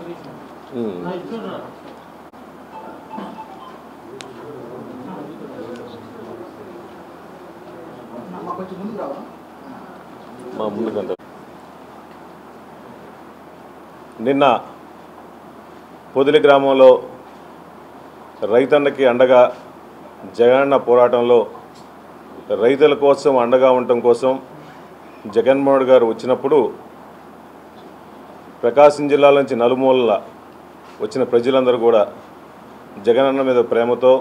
నిన్న పొదిలి గ్రామంలో రైతన్నకి అండగా జగనన్న పోరాటంలో రైతుల కోసం అండగా ఉండటం కోసం జగన్మోహన్ గారు వచ్చినప్పుడు ప్రకాశం జిల్లా నుంచి నలుమూలల వచ్చిన ప్రజలందరూ కూడా జగనన్న మీద ప్రేమతో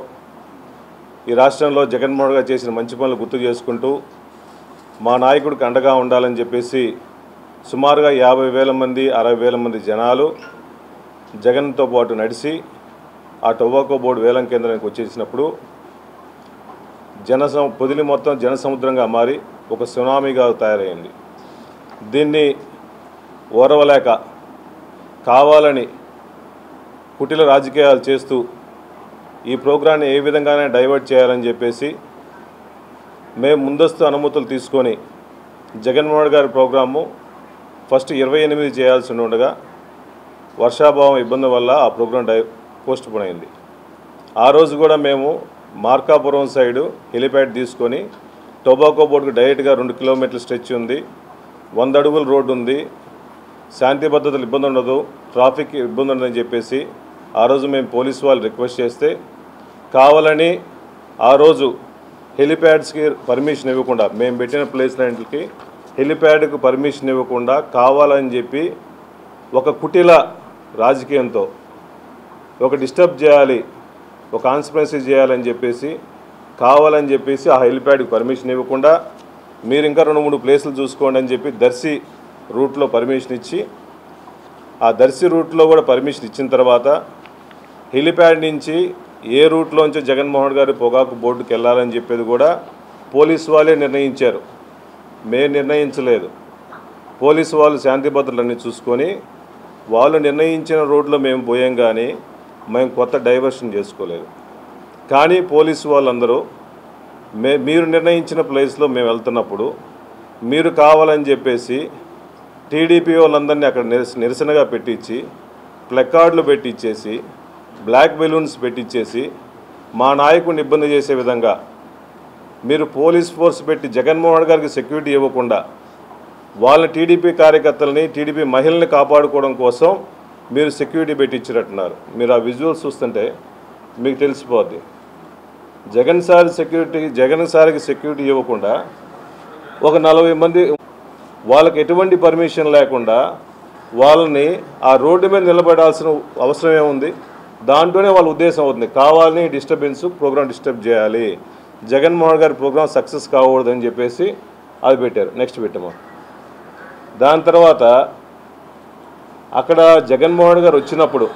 ఈ రాష్ట్రంలో జగన్మోహన్ గారు చేసిన మంచి పనులు గుర్తు చేసుకుంటూ మా నాయకుడికి అండగా ఉండాలని చెప్పేసి సుమారుగా 50,000 మంది 60,000 మంది జనాలు జగన్తో పాటు నడిచి ఆ టొబాకో బోర్డు వేలం కేంద్రానికి వచ్చేసినప్పుడు పొదిలి మొత్తం జనసముద్రంగా మారి ఒక సునామీగా తయారైంది. దీన్ని ఓర్వలేక కావాలని కుటిల రాజకీయాలు చేస్తూ ఈ ప్రోగ్రాన్ని ఏ విధంగానే డైవర్ట్ చేయాలని చెప్పేసి మేము ముందస్తు అనుమతులు తీసుకొని జగన్మోహన్ గారి ప్రోగ్రాము ఫస్ట్ 28 చేయాల్సి ఉండగా వర్షాభావం ఇబ్బంది వల్ల ఆ ప్రోగ్రాం పోస్ట్ పోన్ అయింది. ఆ రోజు కూడా మేము మార్కాపురం సైడు హెలిప్యాడ్ తీసుకొని టొబాకో బోర్డుకు డైరెక్ట్గా 2 కిలోమీటర్ల స్ట్రెచ్ ఉంది, 100 అడుగుల రోడ్డు ఉంది, శాంతి భద్రతలు ఇబ్బంది ఉండదు, ట్రాఫిక్ ఇబ్బంది ఉండదని చెప్పేసి ఆ రోజు మేము పోలీసు వాళ్ళు రిక్వెస్ట్ చేస్తే కావాలని ఆ రోజు హెలిప్యాడ్స్కి పర్మిషన్ ఇవ్వకుండా మేము పెట్టిన ప్లేస్లకి హెలిప్యాడ్కు పర్మిషన్ ఇవ్వకుండా కావాలని చెప్పి ఒక కుటిల రాజకీయంతో ఒక డిస్టర్బ్ చేయాలి, ఒక కాన్స్పిరసీ చేయాలని చెప్పేసి కావాలని చెప్పేసి ఆ హెలిప్యాడ్కి పర్మిషన్ ఇవ్వకుండా మీరు ఇంకా 2-3 ప్లేసులు చూసుకోండి అని చెప్పి దర్శి రూట్లో పర్మిషన్ ఇచ్చి ఆ దర్శి రూట్లో కూడా పర్మిషన్ ఇచ్చిన తర్వాత హెలిప్యాడ్ నుంచి ఏ రూట్లోంచి జగన్మోహన్ గారి పొగాకు బోర్డుకి వెళ్ళాలని చెప్పేది కూడా పోలీసు వాళ్ళే నిర్ణయించారు, మేము నిర్ణయించలేదు. పోలీసు వాళ్ళు శాంతి భద్రతలన్నీ చూసుకొని వాళ్ళు నిర్ణయించిన రోడ్లో మేము పోయాం, కానీ మేము కొత్త డైవర్షన్ చేసుకోలేదు. కానీ పోలీసు వాళ్ళందరూ మీరు నిర్ణయించిన ప్లేస్లో మేము వెళ్తున్నప్పుడు మీరు కావాలని చెప్పేసి టీడీపీ వాళ్ళందరినీ అక్కడ నిరసనగా పెట్టించి ప్లకార్డులు పెట్టించేసి బ్లాక్ బెలూన్స్ పెట్టించేసి మా నాయకుడిని ఇబ్బంది చేసే విధంగా మీరు పోలీస్ ఫోర్స్ పెట్టి జగన్మోహన్ గారికి సెక్యూరిటీ ఇవ్వకుండా వాళ్ళని టీడీపీ కార్యకర్తలని టీడీపీ మహిళల్ని కాపాడుకోవడం కోసం మీరు సెక్యూరిటీ పెట్టించినట్టున్నారు. మీరు ఆ విజువల్స్ చూస్తుంటే మీకు తెలిసిపోద్ది. జగన్ సార్కి సెక్యూరిటీ ఇవ్వకుండా ఒక 40 మంది వాళ్ళకి ఎటువంటి పర్మిషన్ లేకుండా వాళ్ళని ఆ రోడ్డు మీద నిలబడాల్సిన అవసరం ఏముంది? దాంట్లోనే వాళ్ళ ఉద్దేశం అవుతుంది, కావాలని ప్రోగ్రాం డిస్టర్బ్ చేయాలి, జగన్మోహన్ గారి ప్రోగ్రాం సక్సెస్ కాకూడదని చెప్పేసి అది పెట్టారు. నెక్స్ట్ పెట్టాము. దాని తర్వాత అక్కడ జగన్మోహన్ గారు వచ్చినప్పుడు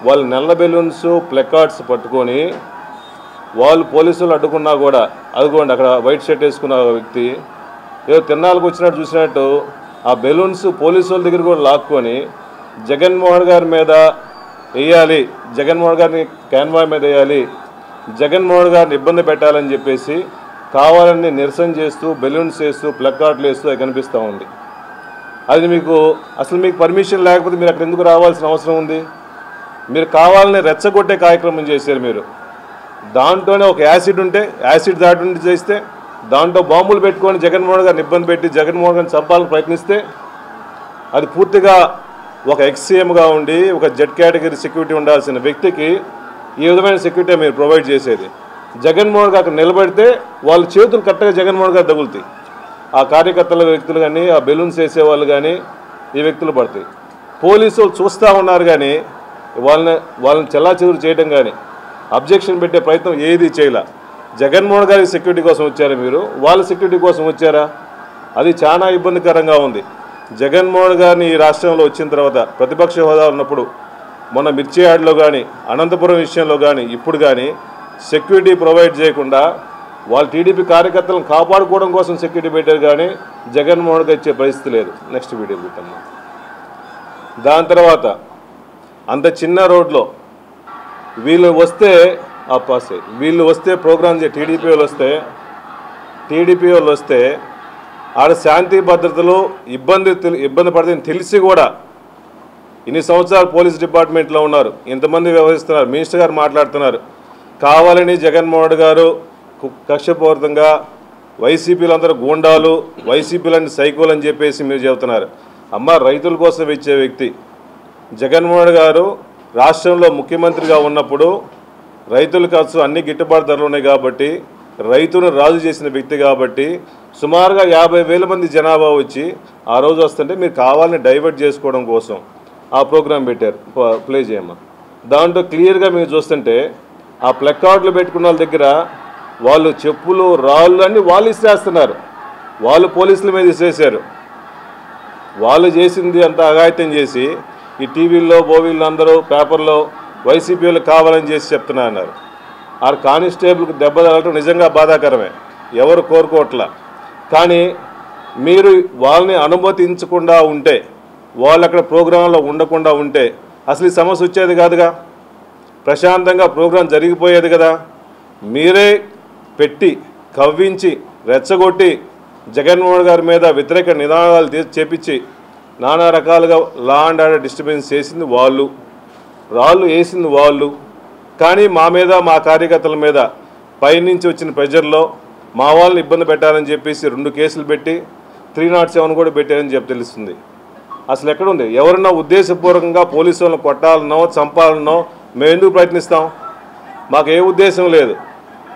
వాళ్ళు నల్ల బెలూన్స్ ప్లకార్డ్స్ పట్టుకొని వాళ్ళు పోలీసులు అడ్డుకున్నా కూడా అదిగోండి అక్కడ వైట్ షర్ట్ వేసుకున్న వ్యక్తి ఏదో తిన్నాళ్ళకు వచ్చినట్టు చూసినట్టు ఆ బెలూన్స్ పోలీసు వాళ్ళ దగ్గర కూడా లాక్కొని జగన్మోహన్ గారి మీద వేయాలి, జగన్మోహన్ గారిని కాన్వాయ్ మీద వేయాలి, జగన్మోహన్ గారిని ఇబ్బంది పెట్టాలని చెప్పేసి కావాలని నిరసన చేస్తూ బెలూన్స్ వేస్తూ ప్లకార్డులు వేస్తూ అది కనిపిస్తూ ఉంది. అది అసలు మీకు పర్మిషన్ లేకపోతే మీరు అక్కడ ఎందుకు రావాల్సిన అవసరం ఉంది? మీరు కావాలని రెచ్చగొట్టే కార్యక్రమం చేశారు. మీరు దాంట్లోనే ఒక యాసిడ్ ఉంటే యాసిడ్ దాటి చేస్తే దాంట్లో బాంబులు పెట్టుకొని జగన్మోహన్ గారిని ఇబ్బంది పెట్టి జగన్మోహన్ గారిని చంపాలని ప్రయత్నిస్తే అది పూర్తిగా ఒక ఎక్స్సీఎంగా ఉండి ఒక జెడ్ కేటగిరీ సెక్యూరిటీ ఉండాల్సిన వ్యక్తికి ఈ విధమైన సెక్యూరిటీ మీరు ప్రొవైడ్ చేసేది. జగన్మోహన్ గారు అక్కడ నిలబడితే వాళ్ళ చేతులు కరెక్ట్గా జగన్మోహన్ గారు తగులుతాయి. ఆ కార్యకర్తల వ్యక్తులు కానీ ఆ బెలూన్స్ వేసేవాళ్ళు కానీ ఈ వ్యక్తులు పడతాయి. పోలీసులు చూస్తూ ఉన్నారు కానీ వాళ్ళని చెల్లాచెదురు చేయడం కానీ అబ్జెక్షన్ పెట్టే ప్రయత్నం ఏది చేయలే. జగన్మోహన్ గారి సెక్యూరిటీ కోసం వచ్చారా మీరు? వాళ్ళ సెక్యూరిటీ కోసం వచ్చారా? అది చాలా ఇబ్బందికరంగా ఉంది. జగన్మోహన్ గారిని ఈ రాష్ట్రంలో వచ్చిన తర్వాత ప్రతిపక్ష హోదా ఉన్నప్పుడు మొన్న మిర్చి యార్డ్లో కానీ అనంతపురం విషయంలో కానీ ఇప్పుడు కానీ సెక్యూరిటీ ప్రొవైడ్ చేయకుండా వాళ్ళు టీడీపీ కార్యకర్తలను కాపాడుకోవడం కోసం సెక్యూరిటీ పెట్టారు, కానీ జగన్మోహన్ గారు ఇచ్చే పరిస్థితి లేదు. నెక్స్ట్ వీడియో పెట్టమ్మా. దాని తర్వాత అంత చిన్న రోడ్లో వీళ్ళు వస్తే ప్రోగ్రామ్ టీడీపీ వాళ్ళు వస్తే ఆడ శాంతి భద్రతలు ఇబ్బంది పడుతుందని తెలిసి కూడా ఇన్ని సంవత్సరాలు పోలీస్ డిపార్ట్మెంట్లో ఉన్నారు, ఇంతమంది వ్యవహరిస్తున్నారు, మినిస్టర్ గారు మాట్లాడుతున్నారు. కావాలని జగన్మోహన్ గారు కక్షపూరితంగా వైసీపీలందరూ గూండాలు, వైసీపీలని సైకోలు అని చెప్పేసి మీరు చెబుతున్నారు. అమ్మ, రైతుల కోసం ఇచ్చే వ్యక్తి జగన్మోహన్ గారు రాష్ట్రంలో ముఖ్యమంత్రిగా ఉన్నప్పుడు రైతుల ఖర్చు అన్ని గిట్టుబాటు ధరలు ఉన్నాయి కాబట్టి, రైతును రాజు చేసిన వ్యక్తి కాబట్టి సుమారుగా 50,000 మంది జనాభా వచ్చి ఆ రోజు వస్తుంటే మీరు కావాలని డైవర్ట్ చేసుకోవడం కోసం ఆ ప్రోగ్రాం పెట్టారు. ప్లే చేయమ్మా. దాంట్లో క్లియర్గా మీరు చూస్తుంటే ఆ ప్లకార్డులు పెట్టుకున్న వాళ్ళ దగ్గర వాళ్ళు చెప్పులు రాళ్ళు అన్నీ వాళ్ళు ఇసేస్తున్నారు. వాళ్ళు పోలీసుల మీద ఇసేసారు. వాళ్ళు చేసింది అంత అఘాయిత్యం చేసి ఈ టీవీల్లో బోవీళ్ళు అందరూ పేపర్లో వైసీపీలు కావాలని చేసి చెప్తున్నారు. ఆ కానిస్టేబుల్కి దెబ్బ తగలటం నిజంగా బాధాకరమే, ఎవరు కోరుకోవట్లా. కానీ మీరు వాళ్ళని అనుమతించకుండా ఉంటే, వాళ్ళు అక్కడ ప్రోగ్రాంలో ఉండకుండా ఉంటే అసలు ఈ సమస్య వచ్చేది కాదుగా, ప్రశాంతంగా ప్రోగ్రాం జరిగిపోయేది కదా. మీరే పెట్టి కవ్వించి రెచ్చగొట్టి జగన్మోహన్ గారి మీద వ్యతిరేక నినాదాలు చేపించి నానా రకాలుగా లా అండ్ ఆర్డర్ డిస్టర్బెన్స్ చేసింది వాళ్ళు, రాళ్ళు వేసింది వాళ్ళు. కానీ మా మీద, మా కార్యకర్తల మీద పైనుంచి వచ్చిన ప్రెజర్లో మా వాళ్ళని ఇబ్బంది పెట్టాలని చెప్పేసి 2 కేసులు పెట్టి 307 కూడా పెట్టారని చెప్పి తెలుస్తుంది. అసలు ఎక్కడుంది? ఎవరన్నా ఉద్దేశపూర్వకంగా పోలీసు వాళ్ళని కొట్టాలనో చంపాలనో మేము ఎందుకు ప్రయత్నిస్తాం? మాకు ఏ ఉద్దేశం లేదు.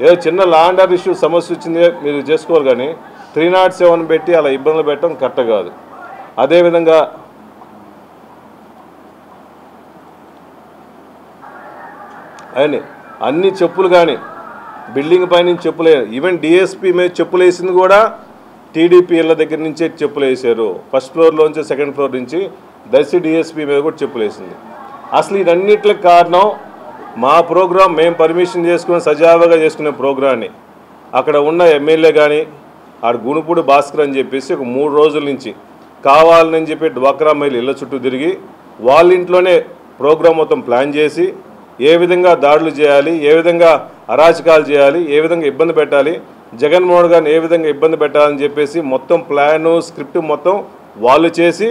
ఏదో చిన్న లా అండ్ ఆర్డర్ ఇష్యూ సమస్య వచ్చింది మీరు చేసుకోవాలి, కానీ 307 పెట్టి అలా ఇబ్బందులు పెట్టడం కరెక్ట్ కాదు. అదేవిధంగా అన్ని చెప్పులు కానీ బిల్డింగ్ పైనుంచి చెప్పులే, ఈవెన్ డిఎస్పీ మీద చెప్పులు వేసింది కూడా టీడీపీ ఇళ్ళ దగ్గర నుంచే చెప్పులు వేసారు. ఫస్ట్ ఫ్లోర్లోంచి సెకండ్ ఫ్లోర్ నుంచి దర్శి డిఎస్పీ మీద కూడా చెప్పులు వేసింది. అసలు ఇదన్నిటికి కారణం మా ప్రోగ్రాం, మేము పర్మిషన్ చేసుకుని సజావుగా చేసుకునే ప్రోగ్రాన్ని అక్కడ ఉన్న ఎమ్మెల్యే కానీ ఆడ గుణపూడి భాస్కర్ అని చెప్పేసి ఒక 3 రోజుల నుంచి కావాలని చెప్పి డ్వాక్రా మహిళ ఇళ్ళ చుట్టూ తిరిగి వాళ్ళ ఇంట్లోనే ప్రోగ్రాం మొత్తం ప్లాన్ చేసి ఏ విధంగా దాడులు చేయాలి, ఏ విధంగా అరాచకాలు చేయాలి, ఏ విధంగా ఇబ్బంది పెట్టాలి, జగన్మోహన్ గారిని ఏ విధంగా ఇబ్బంది పెట్టాలని చెప్పేసి మొత్తం ప్లాను స్క్రిప్ట్ మొత్తం వాళ్ళు చేసి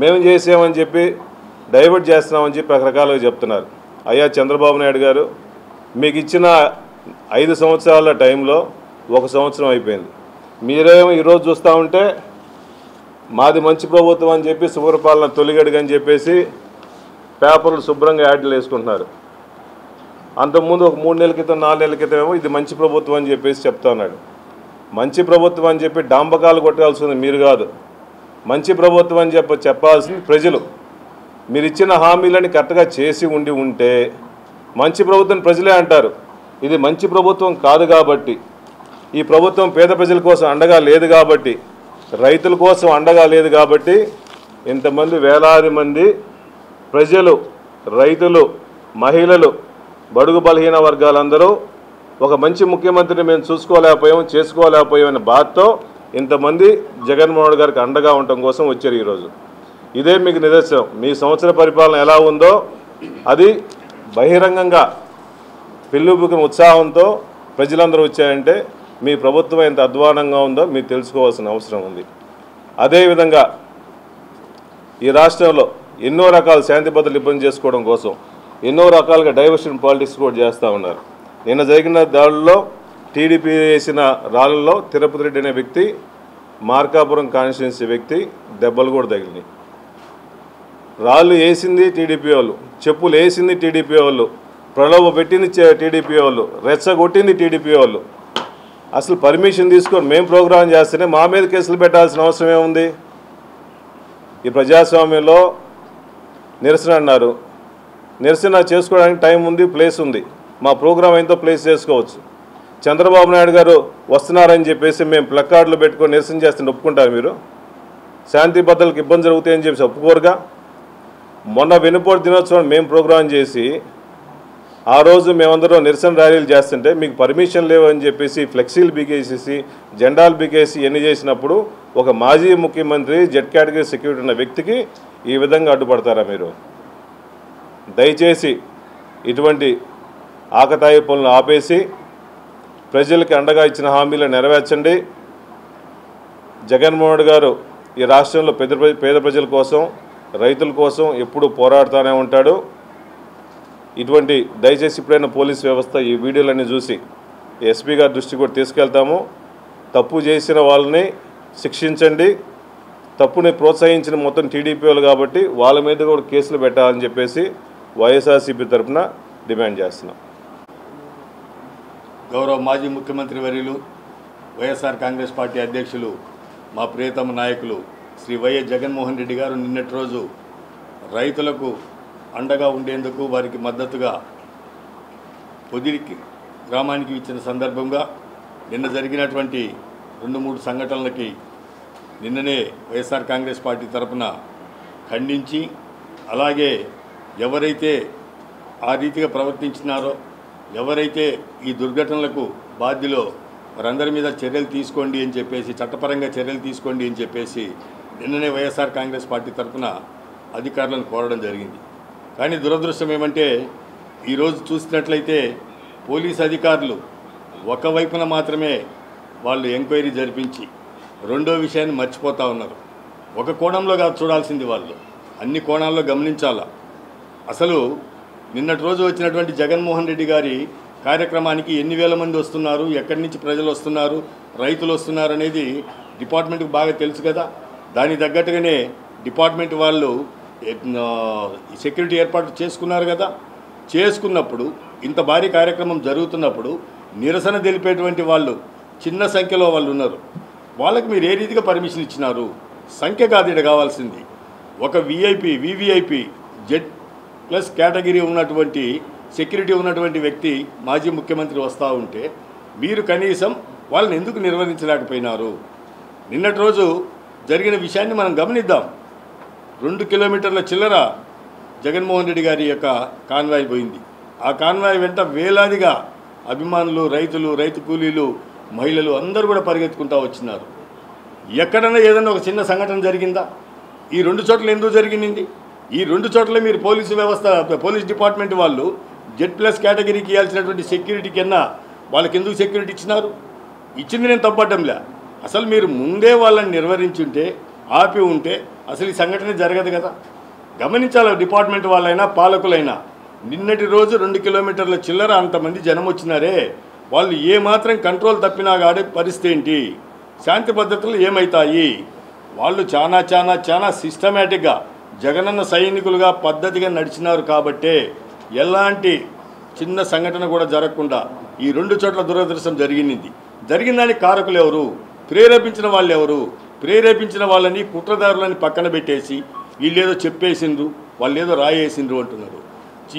మేము చేసామని చెప్పి డైవర్ట్ చేస్తున్నామని చెప్పి రకరకాలుగా చెప్తున్నారు. అయ్యా చంద్రబాబు నాయుడు గారు, మీకు ఇచ్చిన 5 సంవత్సరాల టైంలో 1 సంవత్సరం అయిపోయింది. మీరేమో ఈరోజు చూస్తూ ఉంటే మాది మంచి ప్రభుత్వం అని చెప్పి సుపరిపాలన తొలిగడుగు అని చెప్పేసి పేపర్లు శుభ్రంగా యాడ్లు వేసుకుంటున్నారు. అంతకుముందు ఒక 3 నెలల క్రితం 4 నెలల క్రితం ఏమో ఇది మంచి ప్రభుత్వం అని చెప్పేసి చెప్తా ఉన్నాడు. మంచి ప్రభుత్వం అని చెప్పి డాంబకాలు కొట్టాల్సింది మీరు కాదు, మంచి ప్రభుత్వం అని చెప్పాల్సింది ప్రజలు. మీరు ఇచ్చిన హామీలని కరెక్ట్గా చేసి ఉంటే మంచి ప్రభుత్వం ప్రజలే అంటారు. ఇది మంచి ప్రభుత్వం కాదు కాబట్టి, ఈ ప్రభుత్వం పేద ప్రజల కోసం అండగా లేదు కాబట్టి, రైతుల కోసం అండగా లేదు కాబట్టి ఇంతమంది వేలాది మంది ప్రజలు, రైతులు, మహిళలు, బడుగు బలహీన వర్గాలందరూ ఒక మంచి ముఖ్యమంత్రిని మేము చేసుకోలేకపోయామనే బాధతో ఇంతమంది జగన్మోహన్ గారికి అండగా ఉండటం కోసం వచ్చారు ఈరోజు. ఇదే మీకు నిదర్శనం. మీ సంవత్సర పరిపాలన ఎలా ఉందో అది బహిరంగంగా పిల్లుబుకిన ఉత్సాహంతో ప్రజలందరూ వచ్చాయంటే మీ ప్రభుత్వం ఎంత అధ్వానంగా ఉందో మీరు తెలుసుకోవాల్సిన అవసరం ఉంది. అదేవిధంగా ఈ రాష్ట్రంలో ఎన్నో రకాల శాంతి భద్రతలు ఇబ్బంది చేసుకోవడం కోసం ఎన్నో రకాలుగా డైవర్షన్ పాలిటిక్స్ కూడా చేస్తూ ఉన్నారు. నిన్న జరిగిన దాడుల్లో టీడీపీ వేసిన రాళ్ళల్లో తిరుపతి రెడ్డి అనే వ్యక్తి, మార్కాపురం కాన్స్టిట్యున్సీ వ్యక్తి దెబ్బలు కూడా తగిలినాయి. రాళ్ళు వేసింది టీడీపీ వాళ్ళు, చెప్పులు వేసింది టీడీపీ వాళ్ళు, ప్రలోభ పెట్టింది టీడీపీ వాళ్ళు, రెచ్చగొట్టింది టీడీపీ వాళ్ళు. అసలు పర్మిషన్ తీసుకొని మేము ప్రోగ్రాం చేస్తేనే మా మీద కేసులు పెట్టాల్సిన అవసరం ఏముంది? ఈ ప్రజాస్వామ్యంలో నిరసన అన్నారు, నిరసన చేసుకోవడానికి టైం ఉంది, ప్లేస్ ఉంది. మా ప్రోగ్రాం ఏంతో ప్లేస్ చేసుకోవచ్చు. చంద్రబాబు నాయుడు గారు వస్తున్నారని చెప్పేసి మేము ప్లకార్డులు పెట్టుకొని నిరసన చేస్తుంటే ఒప్పుకుంటారు మీరు? శాంతి భద్రతలకు ఇబ్బంది జరుగుతాయని చెప్పేసి ఒప్పుకోరుగా. మొన్న వెనుపోటు దినోత్సవం మేము ప్రోగ్రాం చేసి ఆ రోజు మేమందరం నిరసన ర్యాలీలు చేస్తుంటే మీకు పర్మిషన్ లేవు అని చెప్పేసి ఫ్లెక్సీలు బీకేసేసి జెండాలు బీకేసి ఎన్ని చేసినప్పుడు ఒక మాజీ ముఖ్యమంత్రి జెడ్ కేటగిరీ సెక్యూరిటీ ఉన్న వ్యక్తికి ఈ విధంగా అడ్డుపడతారా మీరు? దయచేసి ఇటువంటి ఆకతాయి పనులు ఆపేసి ప్రజలకి అండగా ఇచ్చిన హామీలను నెరవేర్చండి. జగన్మోహన్ గారు ఈ రాష్ట్రంలో పేద ప్రజల కోసం రైతుల కోసం ఎప్పుడు పోరాడుతూనే ఉంటాడు. ఇటువంటి దయచేసి ఇప్పుడైనా పోలీస్ వ్యవస్థ ఈ వీడియోలన్నీ చూసి ఎస్పీ గారి దృష్టికి కూడా తీసుకెళ్తాము. తప్పు చేసిన వాళ్ళని శిక్షించండి. తప్పుని ప్రోత్సహించిన మొత్తం టీడీపీ వాళ్ళు కాబట్టి వాళ్ళ మీద కూడా కేసులు పెట్టాలని చెప్పేసి వైఎస్ఆర్సీపీ తరఫున డిమాండ్ చేస్తున్నాం. గౌరవ మాజీ ముఖ్యమంత్రి వర్యులు వైఎస్ఆర్ కాంగ్రెస్ పార్టీ అధ్యక్షులు మా ప్రియతమ నాయకులు శ్రీ వైఎస్ జగన్మోహన్ రెడ్డి గారు నిన్నటి రోజు రైతులకు అండగా ఉండేందుకు వారికి మద్దతుగా పొదిరికి గ్రామానికి ఇచ్చిన సందర్భంగా నిన్న జరిగినటువంటి 2-3 సంఘటనలకి నిన్ననే వైఎస్ఆర్ కాంగ్రెస్ పార్టీ తరఫున ఖండించి, అలాగే ఎవరైతే ఆ రీతిగా ప్రవర్తించినారో, ఎవరైతే ఈ దుర్ఘటనలకు బాధ్యులో వారందరి మీద చర్యలు తీసుకోండి అని చెప్పేసి, చట్టపరంగా చర్యలు తీసుకోండి అని చెప్పేసి నిన్ననే వైఎస్ఆర్ కాంగ్రెస్ పార్టీ తరఫున అధికారులను కోరడం జరిగింది. కానీ దురదృష్టం ఏమంటే ఈరోజు చూసినట్లయితే పోలీస్ అధికారులు ఒకవైపున మాత్రమే వాళ్ళు ఎంక్వైరీ జరిపించి రెండో విషయాన్ని మర్చిపోతూ ఉన్నారు. ఒక కోణంలో కాదు చూడాల్సింది, వాళ్ళు అన్ని కోణాల్లో గమనించాలా. అసలు నిన్నటి రోజు వచ్చినటువంటి జగన్మోహన్ రెడ్డి గారి కార్యక్రమానికి ఎన్ని వేల మంది వస్తున్నారు, ఎక్కడి నుంచి ప్రజలు వస్తున్నారు, రైతులు వస్తున్నారు అనేది డిపార్ట్మెంట్కి బాగా తెలుసు కదా. దానికి తగ్గట్టుగానే డిపార్ట్మెంట్ వాళ్ళు సెక్యూరిటీ ఏర్పాటు చేసుకున్నారు కదా. చేసుకున్నప్పుడు ఇంత భారీ కార్యక్రమం జరుగుతున్నప్పుడు నిరసన తెలిపేటువంటి వాళ్ళు చిన్న సంఖ్యలో వాళ్ళు ఉన్నారు. వాళ్ళకి మీరు ఏ రీతిగా పర్మిషన్ ఇచ్చినారు? సంఖ్య కాదు ఇక్కడ కావాల్సింది. ఒక వివిఐపి Z+ కేటగిరీ ఉన్నటువంటి సెక్యూరిటీ ఉన్నటువంటి వ్యక్తి మాజీ ముఖ్యమంత్రి వస్తూ ఉంటే మీరు కనీసం వాళ్ళని ఎందుకు నిర్వహించలేకపోయినారు? నిన్నటి రోజు జరిగిన విషయాన్ని మనం గమనిద్దాం. 2 కిలోమీటర్ల చిల్లర జగన్మోహన్ రెడ్డి గారి యొక్క కాన్వాయ్ పోయింది. ఆ కాన్వాయ్ వెంట వేలాదిగా అభిమానులు, రైతులు, రైతు కూలీలు, మహిళలు అందరూ కూడా పరిగెత్తుకుంటూ వచ్చినారు. ఎక్కడన్నా ఏదైనా ఒక చిన్న సంఘటన జరిగిందా? ఈ 2 చోట్ల ఎందుకు జరిగింది? ఈ 2 చోట్ల మీరు పోలీసు వ్యవస్థ, పోలీస్ డిపార్ట్మెంట్ వాళ్ళు Z+ కేటగిరీకి ఇవ్వాల్సినటువంటి సెక్యూరిటీ కన్నా వాళ్ళకి ఎందుకు సెక్యూరిటీ ఇచ్చినారు? ఇచ్చింది నేను తప్పట్టంలే. అసలు మీరు ముందే వాళ్ళని నిర్వహించుంటే, ఆపి ఉంటే అసలు ఈ సంఘటన జరగదు కదా. గమనించాలి డిపార్ట్మెంట్ వాళ్ళైనా పాలకులైనా. నిన్నటి రోజు 2 కిలోమీటర్ల చిల్లర అంతమంది జనం వచ్చినారే, వాళ్ళు ఏమాత్రం కంట్రోల్ తప్పినా గాడే పరిస్థితి ఏంటి? శాంతి భద్రతలు ఏమవుతాయి? వాళ్ళు చాలా సిస్టమేటిక్గా జగనన్న సైనికులుగా పద్ధతిగా నడిచినారు కాబట్టే ఎలాంటి చిన్న సంఘటన కూడా జరగకుండా ఈ 2 చోట్ల దురదృష్టం జరిగింది. జరిగిన దానికి కారకులు ఎవరు? ప్రేరేపించిన వాళ్ళు ఎవరు? ప్రేరేపించిన వాళ్ళని, కుట్రదారులని పక్కన పెట్టేసి వీళ్ళేదో చెప్పేసిండ్రు, వాళ్ళు ఏదో రాయేసిండ్రు అంటున్నారు.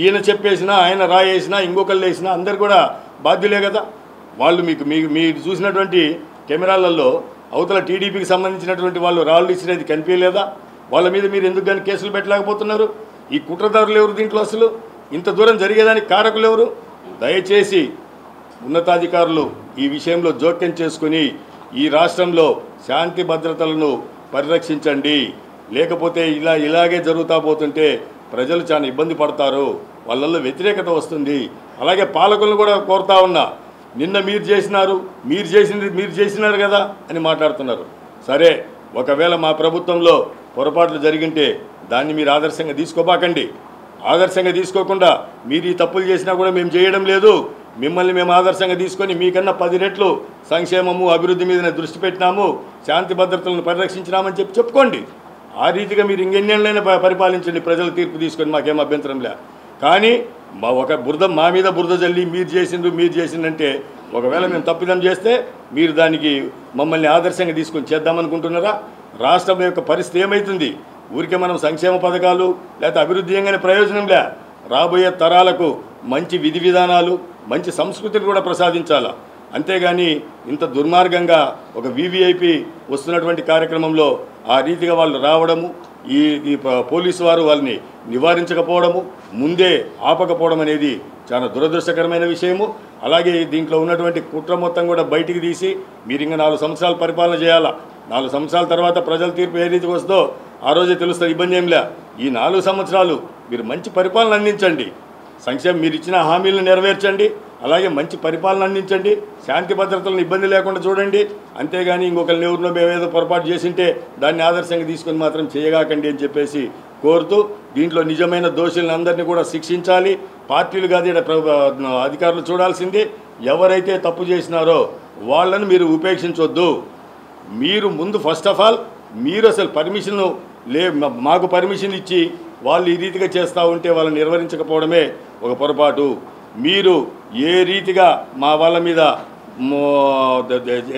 ఈయన చెప్పేసినా, ఆయన రాయేసినా, ఇంకొకళ్ళు వేసినా అందరు కూడా బాధ్యులే కదా. వాళ్ళు మీరు చూసినటువంటి కెమెరాలలో అవతల టీడీపీకి సంబంధించినటువంటి వాళ్ళు రాళ్ళు ఇచ్చినది కనిపించలేదా? వాళ్ళ మీద మీరు ఎందుకు కానీ కేసులు పెట్టలేకపోతున్నారు? ఈ కుట్రదారులు ఎవరు దీంట్లో? అసలు ఇంత దూరం జరిగేదానికి కారకులు ఎవరు? దయచేసి ఉన్నతాధికారులు ఈ విషయంలో జోక్యం చేసుకుని ఈ రాష్ట్రంలో శాంతి భద్రతలను పరిరక్షించండి. లేకపోతే ఇలాగే జరుగుతూ పోతుంటే ప్రజలు చాలా ఇబ్బంది పడతారు, వాళ్ళల్లో వ్యతిరేకత వస్తుంది. అలాగే పాలకులను కూడా కోరుతా ఉన్నా, నిన్న మీరు చేసినారు కదా అని మాట్లాడుతున్నారు. సరే, ఒకవేళ మా ప్రభుత్వంలో పొరపాట్లు జరిగింటే దాన్ని మీరు ఆదర్శంగా తీసుకోబాకండి. ఆదర్శంగా తీసుకోకుండా మీరు ఈ తప్పులు చేసినా కూడా మేము చేయడం లేదు, మిమ్మల్ని మేము ఆదర్శంగా తీసుకొని మీకన్నా 10 రెట్లు సంక్షేమము, అభివృద్ధి మీద దృష్టి పెట్టినాము, శాంతి భద్రతలను పరిరక్షించినామని చెప్పుకోండి. ఆ రీతిగా మీరు ఇంకెన్నేళ్ళైనా పరిపాలించండి, ప్రజల తీర్పు తీసుకొని మాకేం అభ్యంతరం లే. కానీ మా మీద బురద జల్లి మీరు చేసిందంటే ఒకవేళ మేము తప్పిదం చేస్తే మీరు దానికి మమ్మల్ని ఆదర్శంగా తీసుకొని చేద్దామనుకుంటున్నారా? రాష్ట్రం యొక్క పరిస్థితి ఏమవుతుంది? ఊరికే మనం సంక్షేమ పథకాలు లేకపోతే అభివృద్ధి ఏంగానే ప్రయోజనం లే. రాబోయే తరాలకు మంచి విధి విధానాలు, మంచి సంస్కృతిని కూడా ప్రసాదించాలా. అంతేగాని ఇంత దుర్మార్గంగా ఒక వివిఐపి వస్తున్నటువంటి కార్యక్రమంలో ఆ రీతిగా వాళ్ళు రావడము, ఈ పోలీసు వారు వాళ్ళని నివారించకపోవడము, ముందే ఆపకపోవడం అనేది చాలా దురదృష్టకరమైన విషయము. అలాగే దీంట్లో ఉన్నటువంటి కుట్ర మొత్తం కూడా బయటికి తీసి మీరు ఇంకా 4 సంవత్సరాలు పరిపాలన చేయాలా. 4 సంవత్సరాల తర్వాత ప్రజల తీర్పు ఏ రీతికి వస్తుందో ఆ రోజే తెలుస్తుంది, ఇబ్బంది ఏం లే. ఈ 4 సంవత్సరాలు మీరు మంచి పరిపాలన అందించండి, మీరు ఇచ్చిన హామీలను నెరవేర్చండి, అలాగే మంచి పరిపాలన అందించండి, శాంతి భద్రతలను ఇబ్బంది లేకుండా చూడండి. అంతేగాని ఇంకొకరిని ఎవరినో మేమేదో పొరపాటు చేసింటే దాన్ని ఆదర్శంగా తీసుకొని మాత్రం చేయగాకండి అని చెప్పేసి కోరుతూ, దీంట్లో నిజమైన దోషులను అందరినీ కూడా శిక్షించాలి. పార్టీలు కాదు ఇక్కడ అధికారులు చూడాల్సింది. ఎవరైతే తప్పు చేసినారో వాళ్ళను మీరు ఉపేక్షించొద్దు. మీరు ముందు ఫస్ట్ ఆఫ్ ఆల్ మీరు అసలు పర్మిషన్ మాకు పర్మిషన్ ఇచ్చి వాళ్ళు ఈ రీతిగా చేస్తూ ఉంటే వాళ్ళని నిర్వహించకపోవడమే ఒక పొరపాటు. మీరు ఏ రీతిగా మా వాళ్ళ మీద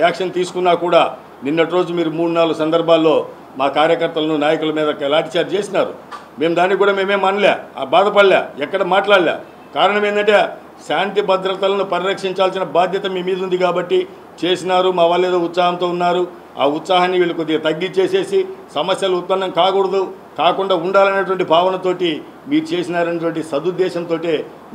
యాక్షన్ తీసుకున్నా కూడా నిన్నటి రోజు మీరు 3-4 సందర్భాల్లో మా కార్యకర్తలను నాయకుల మీద లాఠీచార్జ్ చేసినారు. మేము దానికి కూడా మేమేం అనలే, బాధపడలే, ఎక్కడ మాట్లాడలే. కారణం ఏంటంటే శాంతి భద్రతలను పరిరక్షించాల్సిన బాధ్యత మీ మీద ఉంది కాబట్టి చేసినారు. మా వాళ్ళు ఏదో ఉత్సాహంతో ఉన్నారు. ఆ ఉత్సాహాన్ని వీళ్ళు కొద్దిగా తగ్గించేసేసి సమస్యలు ఉత్పన్నం కాకుండా ఉండాలనేటువంటి భావనతోటి మీరు చేసినారనేటువంటి సదుద్దేశంతో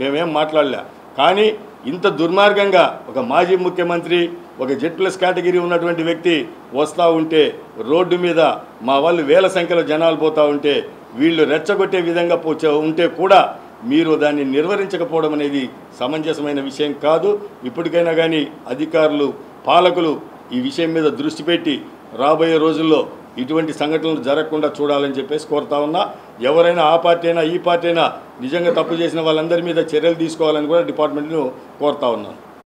మేమేం మాట్లాడలే. కానీ ఇంత దుర్మార్గంగా ఒక మాజీ ముఖ్యమంత్రి, ఒక Z+ కేటగిరీ ఉన్నటువంటి వ్యక్తి వస్తూ ఉంటే రోడ్డు మీద మా వాళ్ళు వేల సంఖ్యలో జనాలు పోతూ ఉంటే వీళ్ళు రెచ్చగొట్టే విధంగా ఉంటే కూడా మీరు దాన్ని నిర్వహించకపోవడం అనేది సమంజసమైన విషయం కాదు. ఇప్పటికైనా కానీ అధికారులు, పాలకులు ఈ విషయం మీద దృష్టి పెట్టి రాబోయే రోజుల్లో ఇటువంటి సంఘటనలు జరగకుండా చూడాలని చెప్పేసి కోరుతా ఉన్నా. ఎవరైనా ఆ పార్టీ అయినా ఈ పార్టీ అయినా నిజంగా తప్పు చేసిన వాళ్ళందరి మీద చర్యలు తీసుకోవాలని కూడా డిపార్ట్మెంట్ను కోరుతా ఉన్నాను.